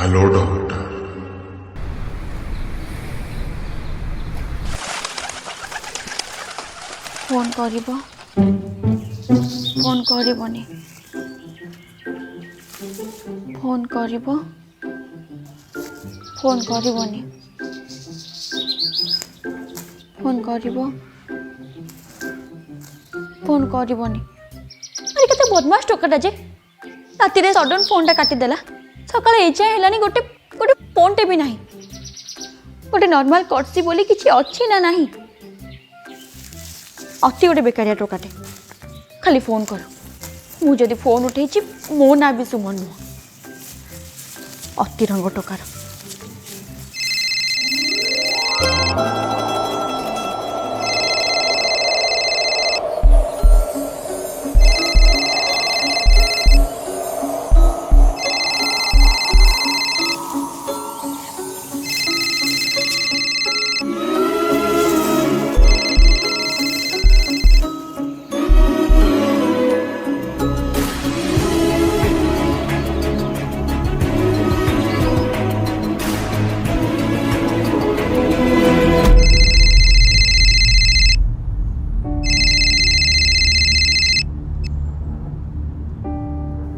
Hello doctor. Phone करिबो phone करिबोनी phone करिबो phone करिबोनी phone करिबो फोन करिबोनी। अरे केते बदमाश टोकाटा जे राति रे सडन फोन टा काटी देला। सकाळ एजाय हेलानी गोटे गोटे फोन टे भी नाही। गोटे नॉर्मल कर्सी बोली किछि अछि ना नाही। अति गोटे बेकारिया टोकाटे खाली फोन कर। मु जदि फोन उठे मो ना भी सुमन नुह अति रंग टोकार।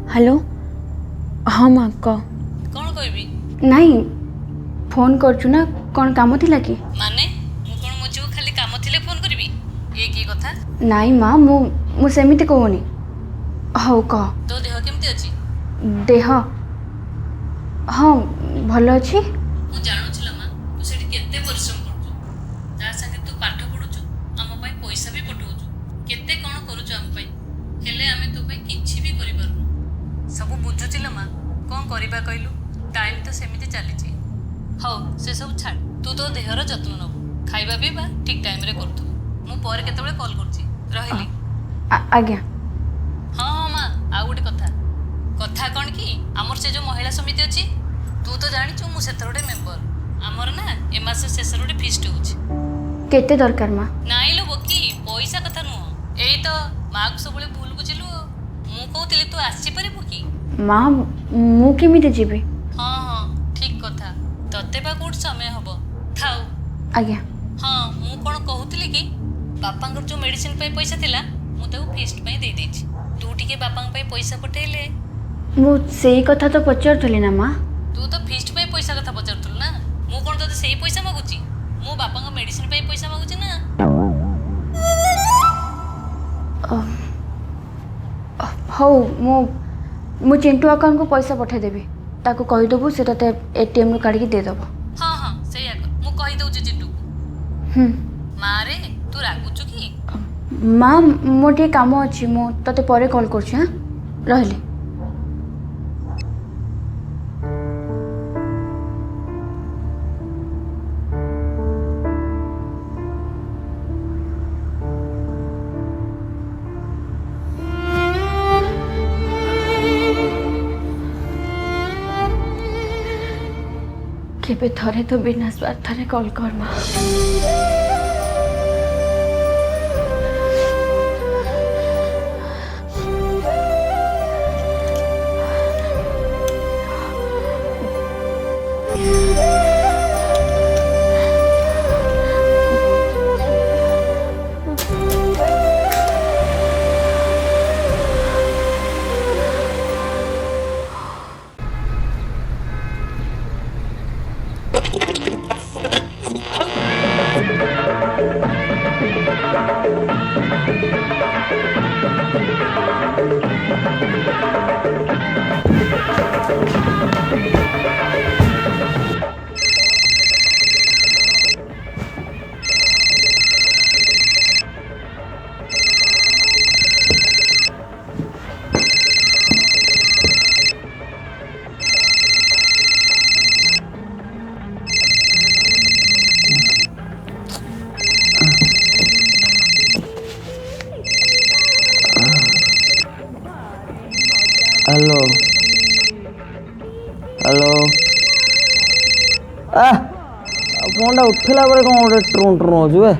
हेलो हाँ माँ कह कौन कहबी नहीं फोन करछु ना कौन काम थिला कि माने मु कोन मो जो खाली काम थिले फोन करबी ए की कथा नहीं माँ मु सेमिति कहूनी। हौ कह तो देह केमती अछि देह हाँ भल अच्छी। मु जानु छिला मां तू सेठी केते परिश्रम करछु ता संगे तू पाठ पढुछु हम पई पैसा भी पठौछु केते कोन करूछु हम पई हेले आमे तो पई किछि भी करि पारु सब बुझु छिला मां कोन करिबा कहलु टाइम तो सेमिति चलीछि। हौ से सब छाड़ तू तो देहर जत्न नबु खाइबा पीबा ठीक टाइम रे करथु मु पर केतेबेले कॉल करछि रहिली। आज्ञा हाँ हाँ माँ आ गोटे कथा कथा कौन कि आमर से जो महिला समिति अच्छी तू तो जानिचु मु सेथर गोटे मेंबर आमर ना ए मास शेष गोटे फिस्ट होउछि। केते दरकार माँ नाइ लो बकी पैसा कथा नुह एई तो माँ को सबले भूल बुझिलु मु कहउतिली तू आसी परिबु कि माँ मु केमिति जीवी। हाँ हाँ ठीक कथा तते बा कोट समय हबो थाउ। आज्ञा हाँ मु कोन कहउतिली कि बापांकर जो मेडिसिन पे पैसा थिला मु ताऊ फिस्ट पे दे देछि तू टिके बापांक पे पैसा पठेले। मु सेई कथा तो पचारथली ना माँ। तू तो फिस्ट पे पैसा कथा पचारथुल ना मु कोन तते सेई पैसा मागुची मु बापांक मेडिसिन पे पैसा मागुची ना। हौ मु चिंटू अकाउंट को पैसा पठे देबी ताको कहि दबु से तते एटीएम रो काढी के दे दबो। हाँ हाँ सेया कर मु कहि दउची चिंटू मारे तू रागुचु कि माँ मोर टे काम अछि मु तते परे कॉल करछि। हां रहली। केबे थरे तो बिना स्वार्थरे कॉल कर माँ। हेलो हेलो फोन उठला पर कौन गोटे ट्रू ट्रू हो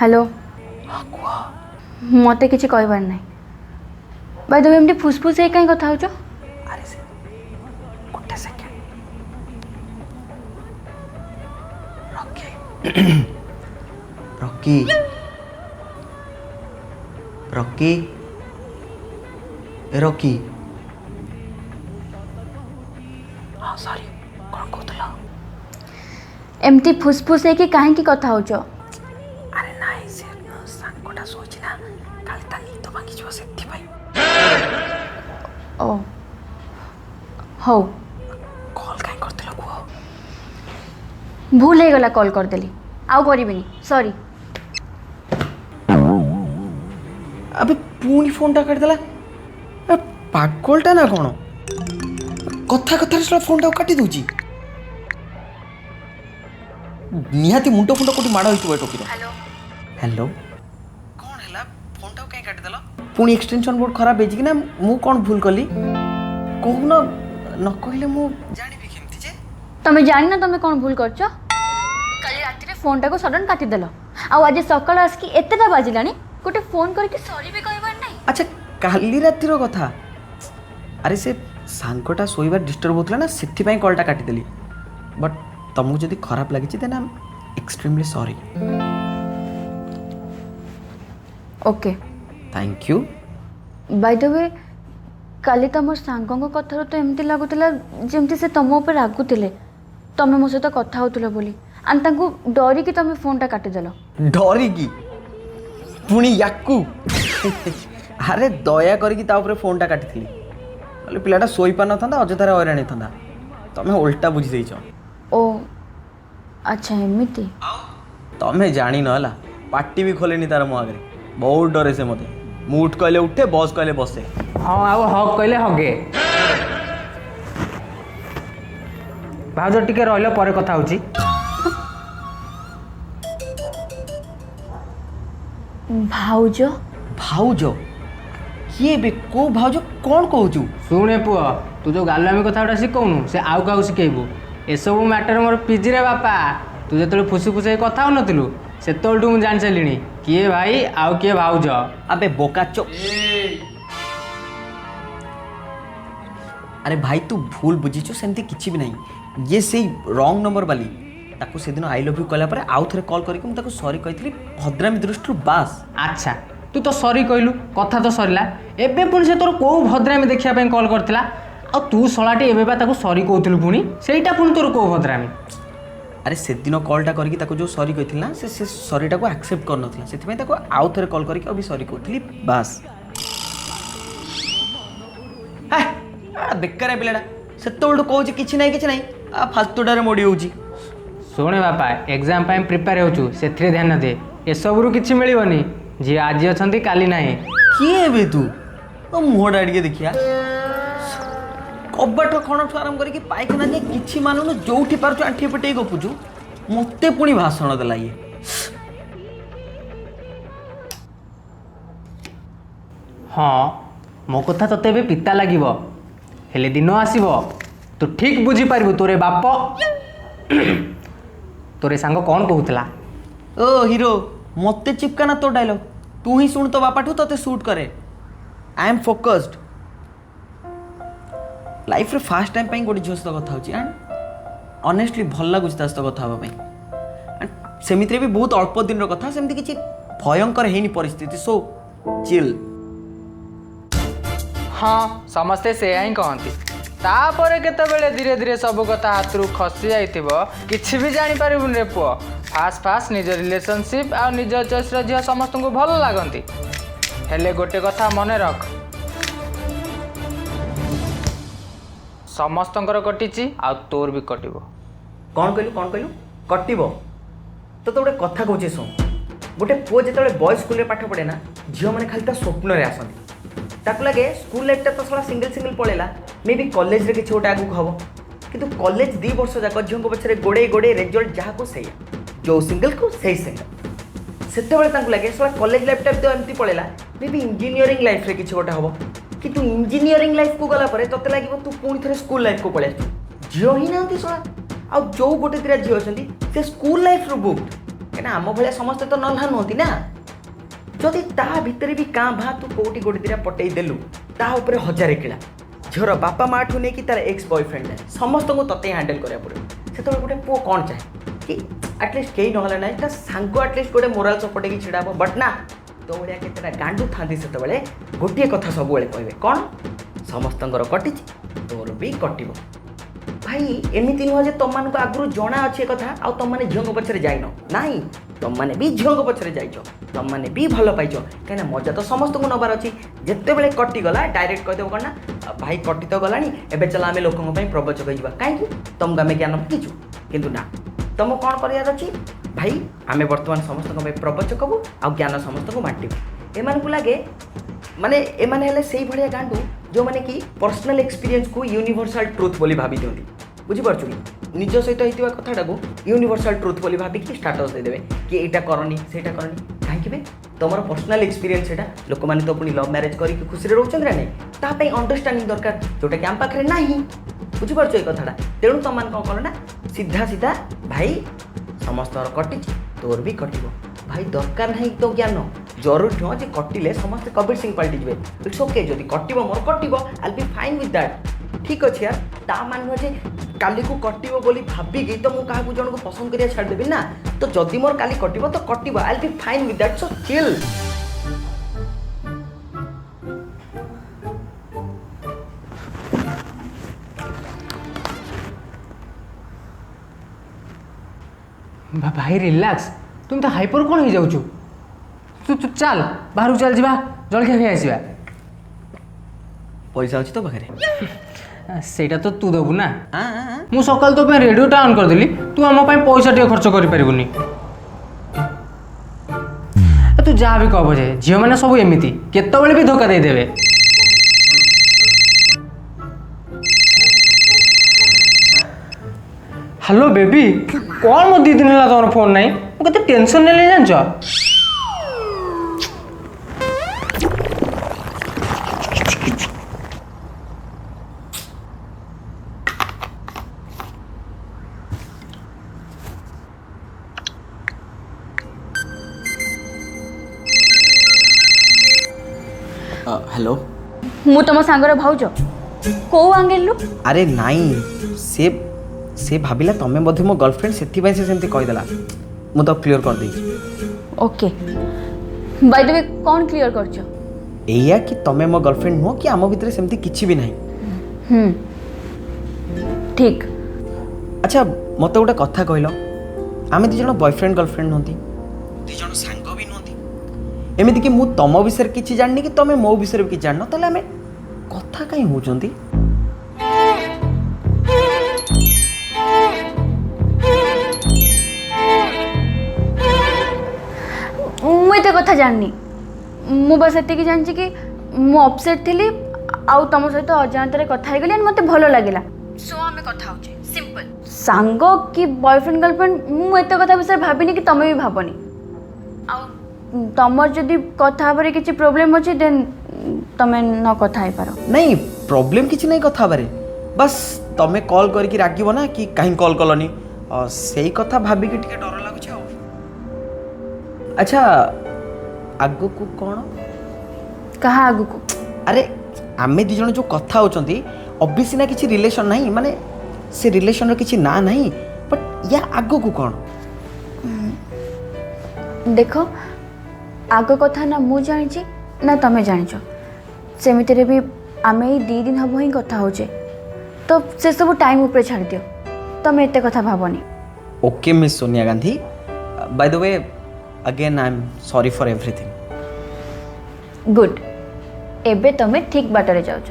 हेलो मते किसी कहबार ना बाय द वे एमती फुसफुस कहीं कथा हो अरे से गोटे सेकेंड रॉकी रॉकी रॉकी हाँ सॉरी कौन कहतला एमती फुसफुस कहीं कथा हो अरे नाई से सांगोटा सोची ना काली ता नींद भांगी जो सेति भाई ओ हो कॉल काई करतला को भूल हो गला कॉल करदेली आउ करिबिनी सॉरी अबे पुणी फोन टा काट देला पागलटा ना कौन कथा कथा फोन टा काटी दूची निहाती मुंड फुंड कोटी माड़ होइतो टोकीर हेलो हेलो कौन हैला फोन टा काई काटी देला पुणी एक्सटेंशन बोर्ड खराब हेजी कि ना मु कौन भूल कली कहूना न कहले मु जानिबी केमती जे तमे जानी ना तमे कौन भूल करछ कल राति रे फोन टा को सडन काटी देलो आ आज सकाळ आसकी एतेटा बाजिलानी गोटे फोन करके सॉरी भी कहबार नहीं अच्छा काली रातिर कथा अरे से सांगटा सोइबार डिस्टर्ब होतला ना सेथि पई कॉलटा काटी देली बट तुमको जदि खराब लगी then I am extremely sorry okay thank you by the way काली तुम सांगों कथार तो एमती लगुला जमती से तुम ऊपर रागुले तुम मो सहित कथा होतुल बोली आन तांको डरी कि तुम फोन टा काटिदेल डरी की पुणी याकू अरे दया करके ता ऊपर फोन टा काटी थी बोले पिलाटा सोई पा न था अजथारे हैरान होता तमें उल्टा बुझी देछ ओ अच्छा एमती तमें जानी नला पार्टी भी खोलेनी तार मो आगे बहुत डरे से मते मुठ कहले उठे बस कहले बसे हाँ आउ हक कहले हगे भाउज टिके रहिलो परे कथा होची भाउज भाउज किए बे को भाउज कौन कहूचु शुणे पुओ तू जो गालुआमी कथा शिखौनु से आउ क्या शिखेबू एसबू मैटर मोर पिजी रे बापा तू जो फुसी फुसाई कथा होनथिलु सेतोलटू मु जान सारिलिनी किए भाई आउ किए भाउज अबे बोकाचो अरे भाई तू भूल बुझीचु सेमती किछि भी नहीं ये से रॉन्ग नंबर वाली ताको से दिन आई लव यू कहला पर आउ थरे कॉल करके मु ताको सॉरी कहथली भद्रामी दृष्टि बास अच्छा तू तो सॉरी कहलु कथा तो सरला एबे पुणी से तोर को भद्रामी देखिया ପାଇଁ कॉल करथिला आ तू सलाटी एबे बा ताको सॉरी कहथिलु पुणी सेटा पुणी तोर को भद्रामी अरे से दिन कॉलटा करके ताको जो सॉरी कहथली ना से सॉरीटा को एक्सेप्ट कर नथला सेति में ताको आउ थरे कॉल करके अभी सॉरी कहथली बास हाय बेकार है पिलाटा सेतोलटू कहूची किछि नहीं आ फालतूडारे मोडी होउची शुणे बापा एग्जाम पाई प्रिपेयर होचु सेथरे ध्यान दे ए सबरु किछि मिलिबनी जी आज अछंती काली नाही किए बे तू ओ मुहडा अडिके देखिया कबाट खणठू आराम करके पाइखाना जे किछि मानुनु जोठी पारछु आंठी पेटे गपुछु मते पुणी भाषण देला ये हाँ मो कथा तते बे पिता लागिबो हेले दिन आसीबो तू ठीक बुझी पारिबु तोरे बाप तोरे सांग कौन कहूतला ओ हीरो मते चिपकाना तो डायलॉग तू ही सुन तो बापाठू तते शूट करे आई एम फोकस्ड लाइफ रे फर्स्ट टाइम पई गोटी झोस कथा होची एंड ऑनेस्टली भल लागुची तास तो कथा हबा पई एंड सेमित्रे भी बहुत अल्प दिन रो कथा सेमति किछि भयंकर हेनी परिस्थिति सो चिल हाँ समस्ते से ही कहती तापर केतबेले धीरे धीरे सब कथा हाथ रू खसी जाइथिबो किछि भी जानि पारिबुन रे पुओ फास्ट फास्ट निज रिलेशनशिप आ निज चॉइस रो झिया समस्त को भल लागंती हेले गोटे कथा मने रख समस्तंकर कटिची आ तोर भी कटिबो कौन कहलु कटिबो तो गोटे कथा कहूँ शुण गोटे पुओ जो बॉयज स्कूल पाठ पढ़े ना झील मैंने खाली स्वप्न आसती लगे स्कूल लाइफटा तो सारा सिंगल सिंगल पड़ेगा मे भी कॉलेज रे किसी गोटे आगू हम किंतु कॉलेज 2 वर्ष जाक झील पछरे गोड़े गोड़े रिजल्ट जहाँ को सही जो सिंगल को सही सिंगल से लगे सारा कॉलेज लाइफटा तो एमती पड़ेगा मे भी इंजीनियरिंग लाइफ रे किसी गोटे हम कि इंजीनियरिंग लाइफ को गला ते लगे तू पुणी थे स्कूल लाइफ को पलि आस झील ही ना शला आ जो गोटे दिटा झील अच्छी से स्कूल लाइफ रू बुक्ड कहीं आम भाया समस्ते तो नल्हा नुहति ना जदि ता भितर भी काँ भाँ तू कौटी गोटे दिटा पटई देलु ता उपरे 1000 किला झीर बापा माँ ठू नहीं तार एक्स बॉयफ्रेंड है समस्त को तते हैंडल करा पड़े से गोटे पुओ कौन चाहे कि आटलिस्ट कहीं ना ना ता सांग आटलिस्ट गोटे मोराल सपोर्ट की छिड़ा हम बट ना तो भाया केतेटा गांडू था से गोटे कथा सब कहे कौन समस्त कटि तोर भी कटिब भाई एमती नुह तुम मान आगु जना अच्छे कथा आ तुम मैंने झील पछरे जाइन ना तुम मैंने भी झील पछरे जाइच तुम मैंने भी भल पाइच कहीं मजा तो समस्त को नबार अच्छी जिते बड़े कटिगला डायरेक्ट कहदेव कौन ना भाई कटि तो गला एवं चल आम लोकों प्रवचक हो कहीं तुमको आम ज्ञान किचु किंतु ना तुम कौन करार अच्छी भाई आम बर्तमान समस्त प्रवचक हबू आ ज्ञान समस्त को बांटू एम लगे माने एमाने हेले सेही भलिया गांडू जो माने कि पर्सनल एक्सपीरियंस को यूनिवर्सल ट्रुथ बोली भाभी दियंती बुझिपारछु कि निज सहित होइतिबा कथाटा को यूनिवर्सल ट्रुथ बोली भाभी कि स्टेटस दे देबे कि एटा करनी सेटा करनी काहे कि तुमर पर्सनल एक्सपीरियंस सेटा लोक माने तो पुनी लव मैरिज करी कि खुशी रे रहउछन रे नै ता पई अंडरस्टैंडिंग दरकार जोटा कि आम पाखरे नाही बुझिपारछु ए कथाटा तेणु तुम मान कोन करना सीधा सीधा भाई समस्तर कटि तोर भी कटिबो भाई दरकार नहीं तो ज्ञान जरूर नुह जे कटिले समस्त कबीर सिंह पलटि जाए इट्स ओके जदि कटिबो मोर कटिबो I will be fine with that ठीक अच्छे यार ता मान नुह जे काली को कटिबो बोली भाबिकी तो मु काहाकू जण को पसंद करिया छाड़ देबी ना तो जदि मोर काली कटिबो तो कटिबो I will be fine with that so chill भाई रिलैक्स तुम तो हाइपर कौन हो जाऊँ तू तू चल बाहर चल जा जलखिया खाई आसवा पैसा अच्छी तो पाखे सेटा तो तू देबू ना मु सकाल तो रेडियोटा ऑन करदेली तू आम पैसा टे खर्च कर पारिबुनी तू जहाँ भी कह जे झील मैंने सब एमती केतबेले भी धोखा देदेवे हेलो बेबी कौन मो 2 दिन है तुम फोन नहीं मुझे टेंशन नहीं जान हेलो मु तुम सांगर भाउज को आंगेल लु अरे नाई से भाविला तमें बोधे मो गर्लफ्रेंड से सेमती कहीदेला मु तो क्लियर कर देई ओके बाय द वे कौन क्लियर करछ एया कि तमें मो गर्लफ्रेंड नुह कि आम भितर सेमती किछि भी नहीं ठीक अच्छा मत गोटे कथा कहल आम दी जन बॉयफ्रेंड गर्लफ्रेंड नुहति दी जन सांग भी नुहति एमिति कि मु तम विषय किछि जाननी कि तमें मो विषय किछि जानन ताले आमे कथा काई होचंती मुझे कथा जाननी मु बस एति जानची कि मु अपसेट थिली आउ तुम सहित अजाणत कथा हो गली मत भल लगे सो आम कथा होचे सिंपल सांग कि बॉयफ्रेंड गर्लफ्रेंड मु एत कथा विषय भाविनी कि तमें भी भावनी आउ तमर जदि कथा बारे किछि प्रॉब्लम अछि देन तमें न कथा हे पारो नहीं प्रॉब्लम किछि नहीं कथा बारे बस तमें कॉल करके रागिबो ना कि काहे कॉल कलनी सेही कथा भाबी कि टिके डर लागुछ आ अच्छा आगु को कोन कहा आगु को अरे आमे दी जण जो कथा होचंती ऑब्वियसली ना किछि रिलेशन नहीं माने से रिलेशन रो किछि ना नहीं बट या आगु को कोन देखो आग कथा ना मु जानी ना तमें जानिच सेमिति भी आमे 2 दिन हम ही कथा होचे तो से सब टाइम ऊपर छाड़ दियो तमें एते कथा भावनी okay miss Sonia Gandhi by the way again I am sorry for everything good एबे तमें ठीक बाटरे जाउछ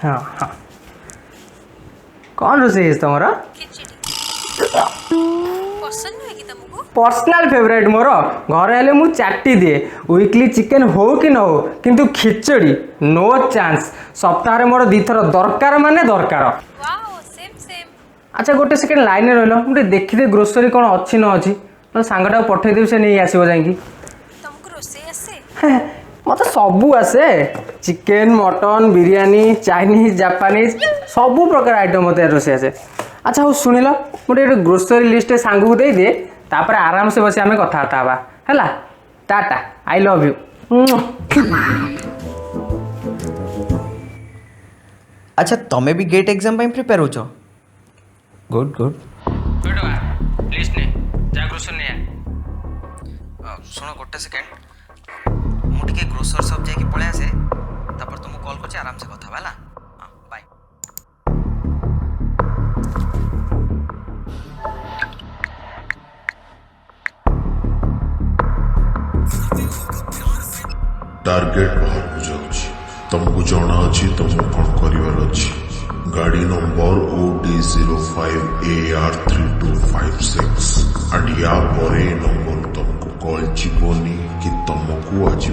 हाँ हाँ कौन रोषेई तुमर पसंद नुहे कि तुमको पर्सनाल फेवरेट मोर घर हेले मु चाटी दिए वीकली चिकेन हो कि न हो किंतु खिचड़ी नो चांस सप्ताह मोर 2 थर दरकार माने दरकार। Wow same same. अच्छा गोटे सेकेंड लाइन रहिल मुझे देखी ग्रोसरी कौन अच्छी न अच्छी सांगटा पठेदेवी से नहीं आसो जाकि तुमको रोषेई आसे मत सबू आसे chicken mutton biryani Chinese Japanese सबू प्रकार आइटम मत रोषेई आसे। अच्छा हूँ शुणिल मुझे ग्रोसरी लिस्ट सांग को दे दिए तापर आराम से बस आम कथबार्ता हवा है टाटा आई लव यू। अच्छा तमें भी गेट एग्जाम प्रिपेयर हो गुड गुड लिस्ट ने जा ग्रोसरी ने शुण गोटे सेकेंड मुझे ग्रोसर सब जाकि पलि आसे तापर तुमको कॉल कर आराम से कथा है बाय। टार्गेट बाहर जाऊँगी तुमको जना अच्छी तुमको कौन करार अच्छी गाड़ी नंबर OD05AR3256 एंड या परे नंबर तुमको कॉल जीवनी कि तुमको आज